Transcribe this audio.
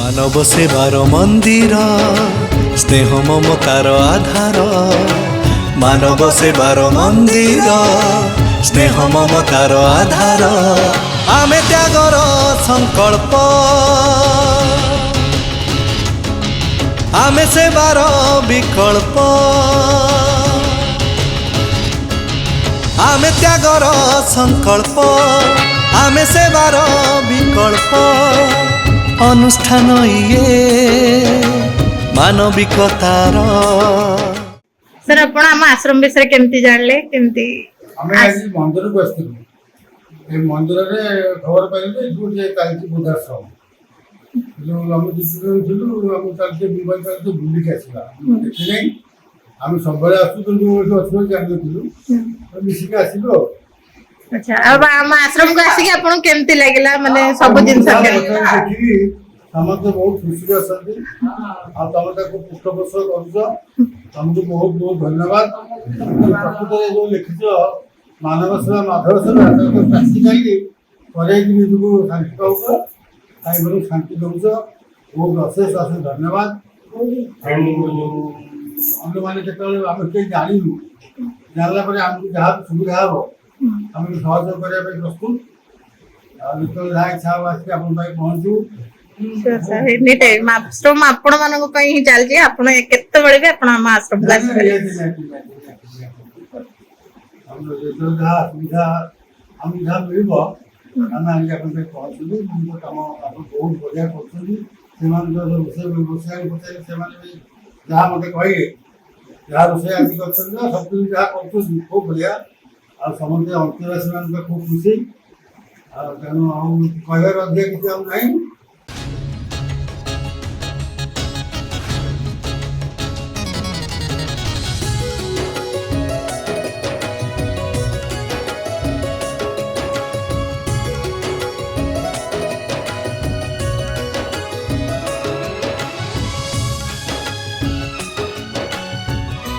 মানব সেবার মন্দির স্নেহ মমতার আধার মানব সেবার মন্দির স্নেহ মমতার আধার আমি ত্যাগর সংকল্প আমি সেবার বিকল্প আমি ত্যাগর সংকল্প আমি সেবার বিকল্প অনুষ্ঠান ইয়ে মানবিকতার। सर आपण आम आश्रम विषय केमती जानले केमती आम्ही आज मंदिर को आसथिलु ए मंदिर रे खबर पाइले जे कालची बुधाश्रम जो हम डिसिजन थिलु हम कालची मोबाइल कालची बुली के आसीला देखि नै हम सबले आसु तो असो जानले थिलु मिसी के आसीलो। अच्छा अब आम आश्रम को आसी के आपण केमती लागला माने सब दिन देखि समस्त बहुत खुशी अछंती आ तमता को पृष्ठपोषक करछ तुमको बहुत बहुत धन्यवाद। प्रकृत जो लिखित मानव सेवा माधव सेवा प्रैक्टिकली करे निजको शांति पाउछ आइबरो शांति दउछ बहुत अशेष अशेष धन्यवाद। अन्य माने केतले हम के जानिलु जानला परे हमको जहाँ सुविधा हो हम सहयोग करबा पे प्रस्तुत आ निकल जाय छावासी अपन भाई पहुंचू। सर एनी टाइम आश्रम आपण मानको पई ही चल जे आपण केते बळे भी आपण आम आश्रम क्लास हम जो जहाँ सुविधा हम जहाँ मिलबो हम आगे अपन पे पहुंचू हमको काम अपन बहुत बढ़िया करछनी सेमान जो विषय व्यवसाय बताइले सेमान भी जहाँ मते कहिए जहाँ विषय आदि करछन सब कुछ जहाँ करछन खूब बढ़िया आ समझे अंतरवासी मान खूब खुशी आ तेणु हम कहर अधिक किसी हम नहीं